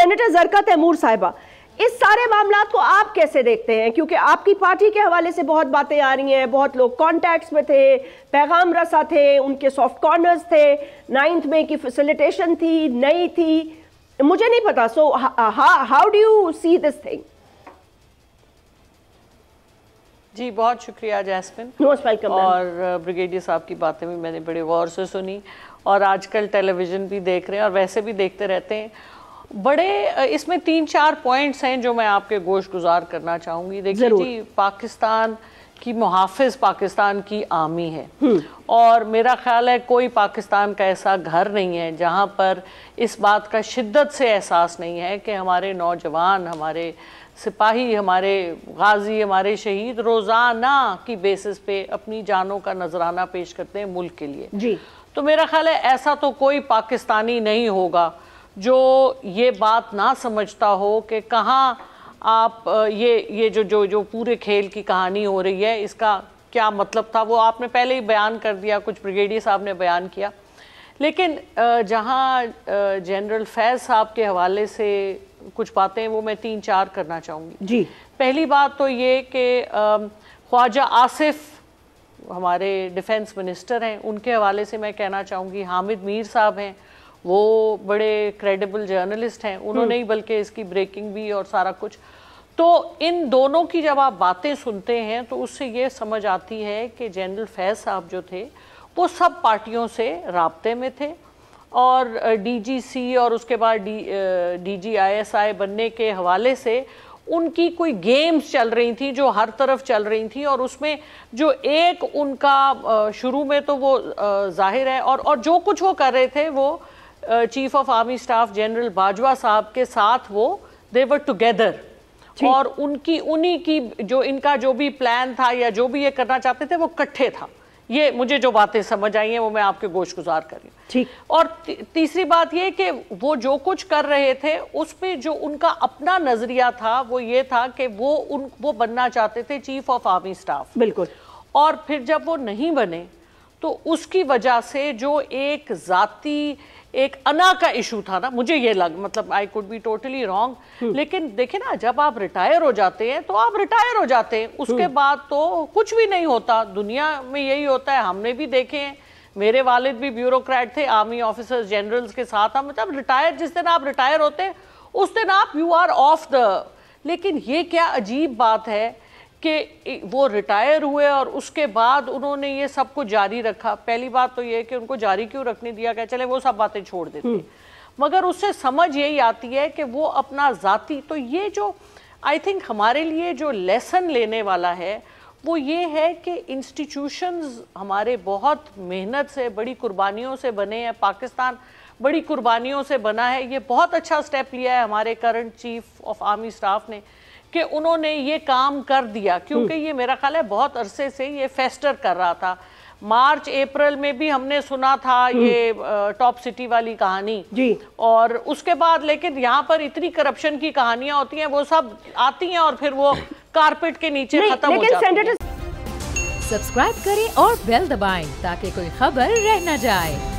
Senator Zarka Taimur साहिबा, इस सारे मामला को आप कैसे देखते हैं? क्योंकि आपकी पार्टी के हवाले से बहुत बातें आ रही हैं, बहुत लोग कॉन्टैक्ट्स में थे, पैगाम रसा थे, उनके सॉफ्ट कॉर्नर्स थे, 9 मई की फैसिलिटेशन थी, नहीं थी, मुझे नहीं पता। So how do you see this thing? जी बहुत शुक्रिया जैस्मिन, मोस्ट वेलकम। और ब्रिगेडियर साहब की बातें भी मैंने बड़े गौर से सुनी और आजकल टेलीविज़न भी देख रहे हैं और वैसे भी देखते रहते हैं। बड़े इसमें 3-4 पॉइंट्स हैं जो मैं आपके गोश गुजार करना चाहूँगी। देखिए जी, पाकिस्तान की मुहाफ़िज़ पाकिस्तान की आर्मी है और मेरा ख्याल है कोई पाकिस्तान का ऐसा घर नहीं है जहाँ पर इस बात का शिद्दत से एहसास नहीं है कि हमारे नौजवान, हमारे सिपाही, हमारे गाजी, हमारे शहीद रोज़ाना की बेसिस पे अपनी जानों का नजराना पेश करते हैं मुल्क के लिए जी। तो मेरा ख्याल है ऐसा तो कोई पाकिस्तानी नहीं होगा जो ये बात ना समझता हो कि कहाँ आप ये जो पूरे खेल की कहानी हो रही है इसका क्या मतलब था, वो आपने पहले ही बयान कर दिया, कुछ ब्रिगेडियर साहब ने बयान किया। लेकिन जहाँ जनरल फैज़ साहब के हवाले से कुछ बातें वो मैं 3-4 करना चाहूँगी जी। पहली बात तो ये कि ख्वाजा आसिफ हमारे डिफेंस मिनिस्टर हैं, उनके हवाले से मैं कहना चाहूँगी, हामिद मीर साहब हैं, वो बड़े क्रेडिबल जर्नलिस्ट हैं, उन्होंने ही बल्कि इसकी ब्रेकिंग भी और सारा कुछ। तो इन दोनों की जब आप बातें सुनते हैं तो उससे ये समझ आती है कि जनरल फैज़ साहब जो थे वो सब पार्टियों से राब्ते में थे और DGC और उसके बाद DG ISI बनने के हवाले से उनकी कोई गेम्स चल रही थी जो हर तरफ चल रही थी और उसमें जो एक उनका शुरू में तो वो जाहिर है और जो कुछ वो कर रहे थे वो chief of army staff general Bajwa साहब के साथ वो दे वर टुगेदर और उन्हीं की जो इनका जो भी प्लान था या जो भी ये करना चाहते थे वो इकट्ठे था। ये मुझे जो बातें समझ आई हैं वो मैं आपके गोश गुजार कर रही हूँ ठीक। और तीसरी बात ये कि वो जो कुछ कर रहे थे उसमें जो उनका अपना नजरिया था वो ये था कि वो बनना चाहते थे चीफ ऑफ आर्मी स्टाफ, बिल्कुल। और फिर जब वो नहीं बने तो उसकी वजह से जो एक जाती एक अना का इशू था ना, मुझे ये मतलब I could be totally wrong, लेकिन देखे ना जब आप रिटायर हो जाते हैं तो आप रिटायर हो जाते हैं, उसके बाद तो कुछ भी नहीं होता। दुनिया में यही होता है, हमने भी देखे हैं, मेरे वालिद भी ब्यूरोक्रेट थे, आर्मी ऑफिसर्स जनरल्स के साथ। हम मतलब रिटायर, जिस दिन आप रिटायर होते हैं उस दिन आप यू आर ऑफ द। लेकिन ये क्या अजीब बात है कि वो रिटायर हुए और उसके बाद उन्होंने ये सब कुछ जारी रखा। पहली बात तो ये कि उनको जारी क्यों रखने दिया गया, चले वो सब बातें छोड़ देते, मगर उससे समझ यही आती है कि वो अपना जाती, तो ये जो आई थिंक हमारे लिए जो लेसन लेने वाला है वो ये है कि इंस्टीट्यूशंस हमारे बहुत मेहनत से, बड़ी कुर्बानियों से बने हैं। पाकिस्तान बड़ी कुर्बानियों से बना है। ये बहुत अच्छा स्टेप लिया है हमारे current chief of army staff ने कि उन्होंने ये काम कर दिया, क्योंकि ये मेरा ख्याल है बहुत अरसे से ये फेस्टर कर रहा था। मार्च अप्रैल में भी हमने सुना था ये टॉप सिटी वाली कहानी जी, और उसके बाद लेकिन यहाँ पर इतनी करप्शन की कहानियां होती हैं, वो सब आती हैं और फिर वो कारपेट के नीचे खत्म हो जाती है। सब्सक्राइब करें और बेल दबाएं ताकि कोई खबर रह न जाए।